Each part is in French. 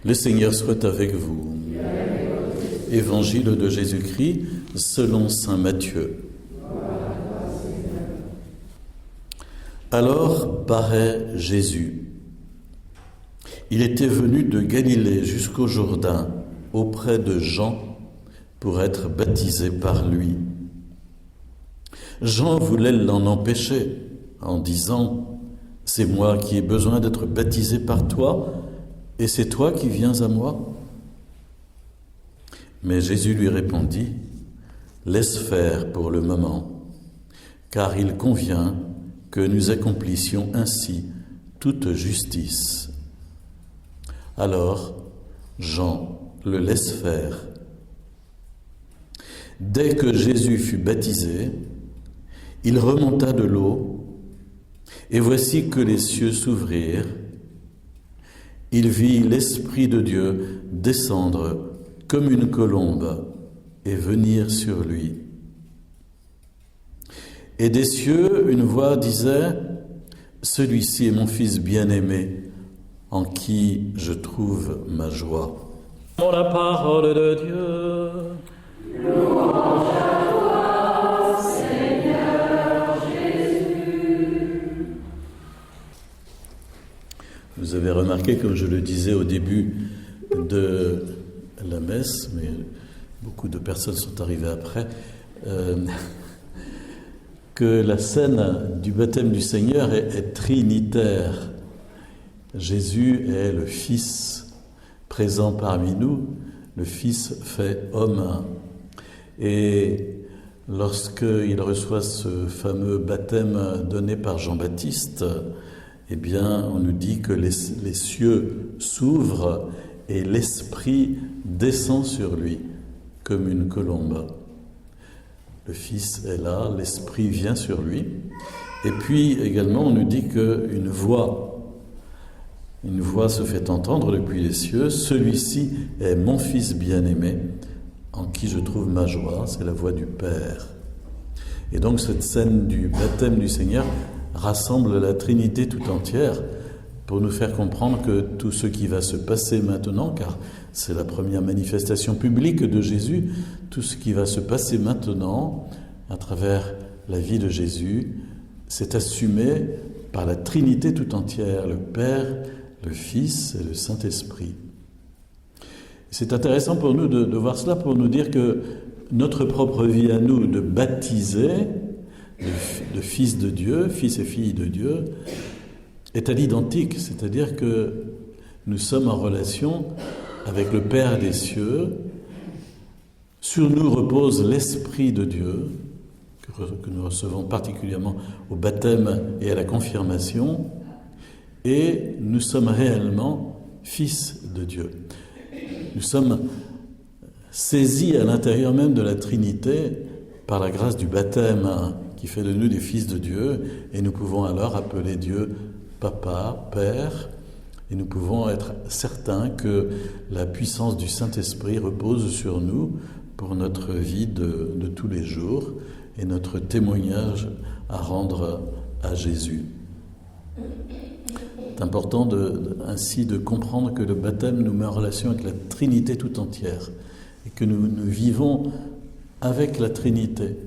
Le Seigneur soit avec vous. Évangile de Jésus-Christ selon saint Matthieu. Alors paraît Jésus. Il était venu de Galilée jusqu'au Jourdain, auprès de Jean, pour être baptisé par lui. Jean voulait l'en empêcher, en disant « C'est moi qui ai besoin d'être baptisé par toi, et c'est toi qui viens à moi ?» Mais Jésus lui répondit « Laisse faire pour le moment, car il convient que nous accomplissions ainsi toute justice. » Alors Jean le laisse faire. Dès que Jésus fut baptisé, il remonta de l'eau, et voici que les cieux s'ouvrirent. Il vit l'Esprit de Dieu descendre comme une colombe et venir sur lui. Et des cieux, une voix disait « Celui-ci est mon Fils bien-aimé, en qui je trouve ma joie. » La parole de Dieu. Louange à toi, Seigneur Jésus. Vous avez remarqué, comme je le disais au début de la messe, mais beaucoup de personnes sont arrivées après, que la scène du baptême du Seigneur est trinitaire. Jésus est le Fils présent parmi nous, le Fils fait homme. Et lorsqu'il reçoit ce fameux baptême donné par Jean-Baptiste, eh bien, on nous dit que les cieux s'ouvrent et l'Esprit descend sur lui comme une colombe. Le Fils est là, l'Esprit vient sur lui. Et puis également, on nous dit qu'une voix se fait entendre depuis les cieux. « Celui-ci est mon Fils bien-aimé, en qui je trouve ma joie. » C'est la voix du Père. Et donc cette scène du baptême du Seigneur rassemble la Trinité tout entière pour nous faire comprendre que tout ce qui va se passer maintenant, car c'est la première manifestation publique de Jésus, tout ce qui va se passer maintenant à travers la vie de Jésus, c'est assumé par la Trinité tout entière, le Père, le Fils et le Saint-Esprit. C'est intéressant pour nous de voir cela, pour nous dire que notre propre vie à nous, de baptiser, de fils de Dieu, fils et filles de Dieu, est à l'identique, c'est-à-dire que nous sommes en relation avec le Père des cieux. Sur nous repose l'Esprit de Dieu, que nous recevons particulièrement au baptême et à la confirmation, et nous sommes réellement fils de Dieu. Nous sommes saisis à l'intérieur même de la Trinité par la grâce du baptême qui fait de nous des fils de Dieu, et nous pouvons alors appeler Dieu Papa, Père, et nous pouvons être certains que la puissance du Saint-Esprit repose sur nous pour notre vie de tous les jours et notre témoignage à rendre à Jésus. C'est important ainsi de comprendre que le baptême nous met en relation avec la Trinité tout entière et que nous vivons avec la Trinité,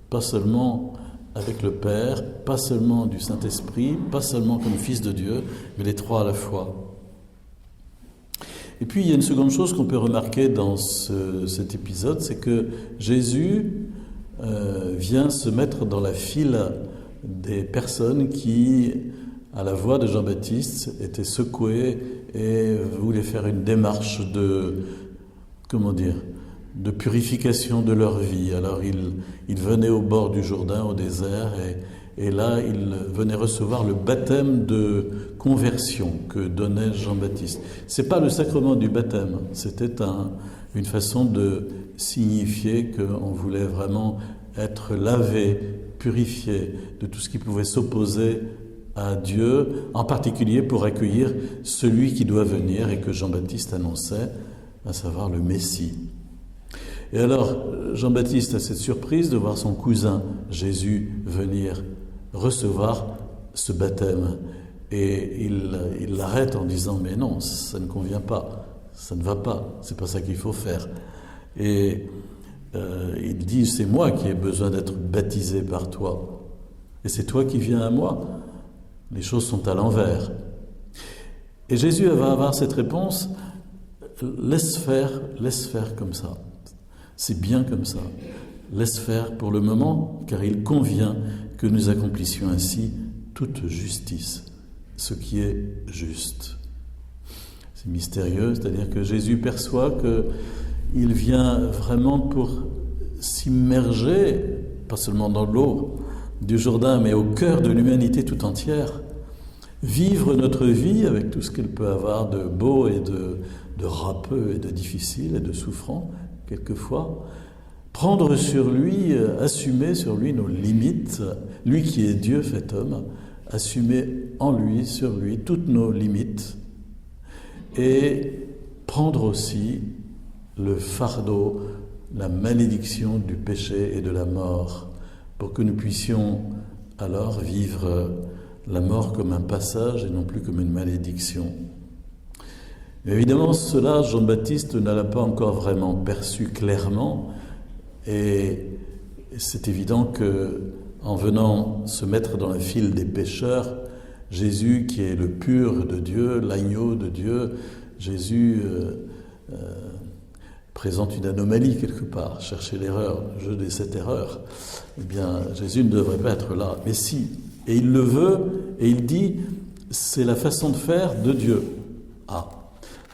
pas seulement avec le Père, pas seulement du Saint-Esprit, pas seulement comme Fils de Dieu, mais les trois à la fois. Et puis il y a une seconde chose qu'on peut remarquer dans cet épisode, c'est que Jésus vient se mettre dans la file des personnes qui, à la voix de Jean-Baptiste, étaient secouées et voulaient faire une démarche de purification de leur vie. Alors ils venaient au bord du Jourdain, au désert, et là ils venaient recevoir le baptême de conversion que donnait Jean-Baptiste. C'est pas le sacrement du baptême, c'était une façon de signifier qu'on voulait vraiment être lavé, purifié de tout ce qui pouvait s'opposer à Dieu, en particulier pour accueillir celui qui doit venir et que Jean-Baptiste annonçait, à savoir le Messie. Et alors, Jean-Baptiste a cette surprise de voir son cousin Jésus venir recevoir ce baptême. Et il l'arrête en disant « Mais non, ça ne convient pas. ça ne va pas, c'est pas ça qu'il faut faire. Et il dit, c'est moi qui ai besoin d'être baptisé par toi. Et c'est toi qui viens à moi. Les choses sont à l'envers. Et Jésus va avoir cette réponse, laisse faire comme ça. C'est bien comme ça. Laisse faire pour le moment, car il convient que nous accomplissions ainsi toute justice, ce qui est juste. C'est mystérieux, c'est-à-dire que Jésus perçoit qu'il vient vraiment pour s'immerger, pas seulement dans l'eau du Jourdain, mais au cœur de l'humanité tout entière, vivre notre vie avec tout ce qu'elle peut avoir de beau et de râpeux et de difficile et de souffrant, quelquefois, prendre sur lui, assumer sur lui nos limites, lui qui est Dieu fait homme, assumer en lui, sur lui, toutes nos limites, et prendre aussi le fardeau, la malédiction du péché et de la mort, pour que nous puissions alors vivre la mort comme un passage et non plus comme une malédiction. Mais évidemment, cela, Jean-Baptiste ne l'a pas encore vraiment perçu clairement, et c'est évident que, en venant se mettre dans la file des pécheurs, Jésus, qui est le pur de Dieu, l'agneau de Dieu, Jésus présente une anomalie quelque part, chercher l'erreur, le jeu de cette erreur. Eh bien, Jésus ne devrait pas être là, mais si, et il le veut, et il dit, c'est la façon de faire de Dieu. Ah,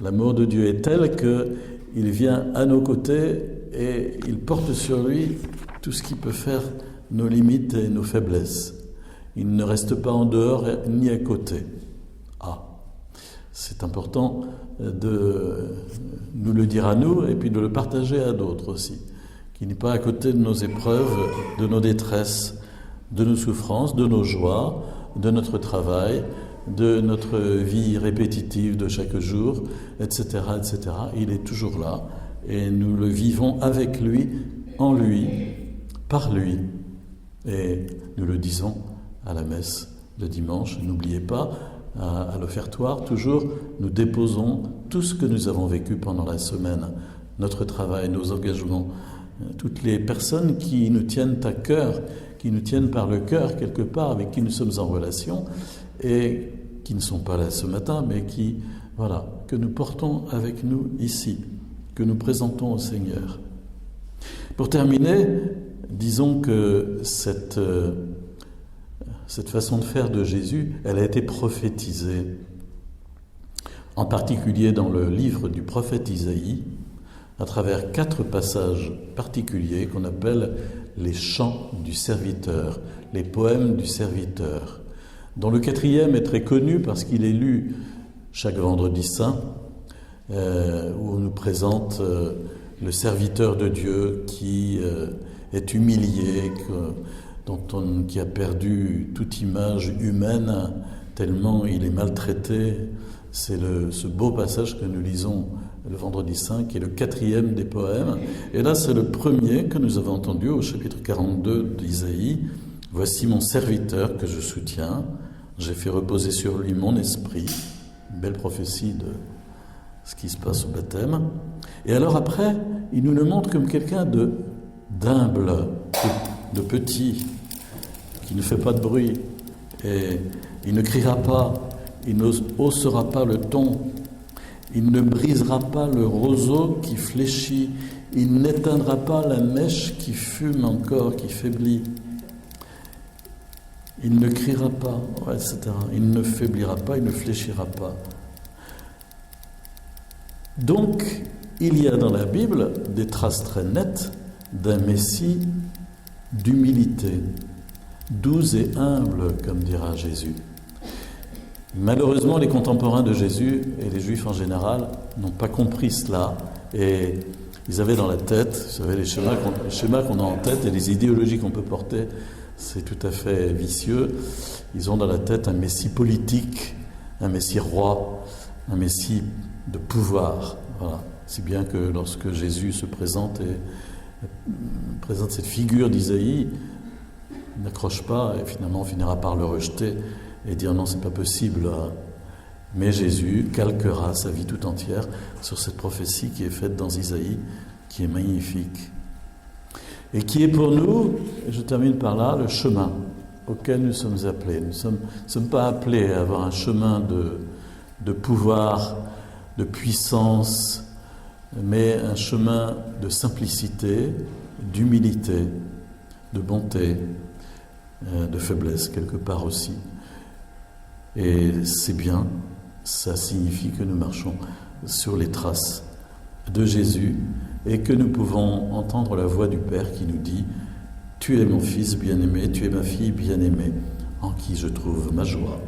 l'amour de Dieu est tel qu'il vient à nos côtés et il porte sur lui tout ce qui peut faire nos limites et nos faiblesses. Il ne reste pas en dehors ni à côté. Ah, c'est important de nous le dire à nous et puis de le partager à d'autres aussi. Qu'il n'est pas à côté de nos épreuves, de nos détresses, de nos souffrances, de nos joies, de notre travail, de notre vie répétitive de chaque jour, etc., etc. Il est toujours là et nous le vivons avec lui, en lui, par lui. Et nous le disons à la messe le dimanche. N'oubliez pas, à l'offertoire, toujours, nous déposons tout ce que nous avons vécu pendant la semaine, notre travail, nos engagements, toutes les personnes qui nous tiennent à cœur, qui nous tiennent par le cœur quelque part, avec qui nous sommes en relation, et qui ne sont pas là ce matin, mais qui, voilà, que nous portons avec nous ici, que nous présentons au Seigneur. Pour terminer, disons que cette façon de faire de Jésus, elle a été prophétisée, en particulier dans le livre du prophète Isaïe, à travers 4 passages particuliers qu'on appelle les chants du serviteur, les poèmes du serviteur, dont le 4e est très connu parce qu'il est lu chaque vendredi saint, où on nous présente le serviteur de Dieu qui est humilié, qui a perdu toute image humaine tellement il est maltraité. C'est ce beau passage que nous lisons le vendredi saint, qui est le 4e des poèmes. Et là, c'est le premier que nous avons entendu au chapitre 42 d'Isaïe. « Voici mon serviteur que je soutiens, j'ai fait reposer sur lui mon esprit. » Une belle prophétie de ce qui se passe au baptême. Et alors après, il nous le montre comme quelqu'un d'humble, de petit, qui ne fait pas de bruit. Et il ne criera pas, il ne haussera pas le ton, il ne brisera pas le roseau qui fléchit, il n'éteindra pas la mèche qui fume encore, qui faiblit. Il ne criera pas, etc. Il ne faiblira pas, il ne fléchira pas. Donc, il y a dans la Bible des traces très nettes d'un Messie d'humilité, doux et humble, comme dira Jésus. Malheureusement, les contemporains de Jésus et les Juifs en général n'ont pas compris cela et ils avaient dans la tête, vous savez, les schémas qu'on a en tête et les idéologies qu'on peut porter, c'est tout à fait vicieux. Ils ont dans la tête un Messie politique, un Messie roi, un Messie de pouvoir. Voilà. Si bien que lorsque Jésus se présente et présente cette figure d'Isaïe, il n'accroche pas et finalement on finira par le rejeter et dire non, c'est pas possible. Mais Jésus calquera sa vie tout entière sur cette prophétie qui est faite dans Isaïe, qui est magnifique. Et qui est pour nous, et je termine par là, le chemin auquel nous sommes appelés. Nous ne sommes pas appelés à avoir un chemin de pouvoir, de puissance, mais un chemin de simplicité, d'humilité, de bonté, de faiblesse quelque part aussi. Et c'est bien, ça signifie que nous marchons sur les traces de Jésus et que nous pouvons entendre la voix du Père qui nous dit « Tu es mon fils bien-aimé, tu es ma fille bien-aimée, en qui je trouve ma joie ».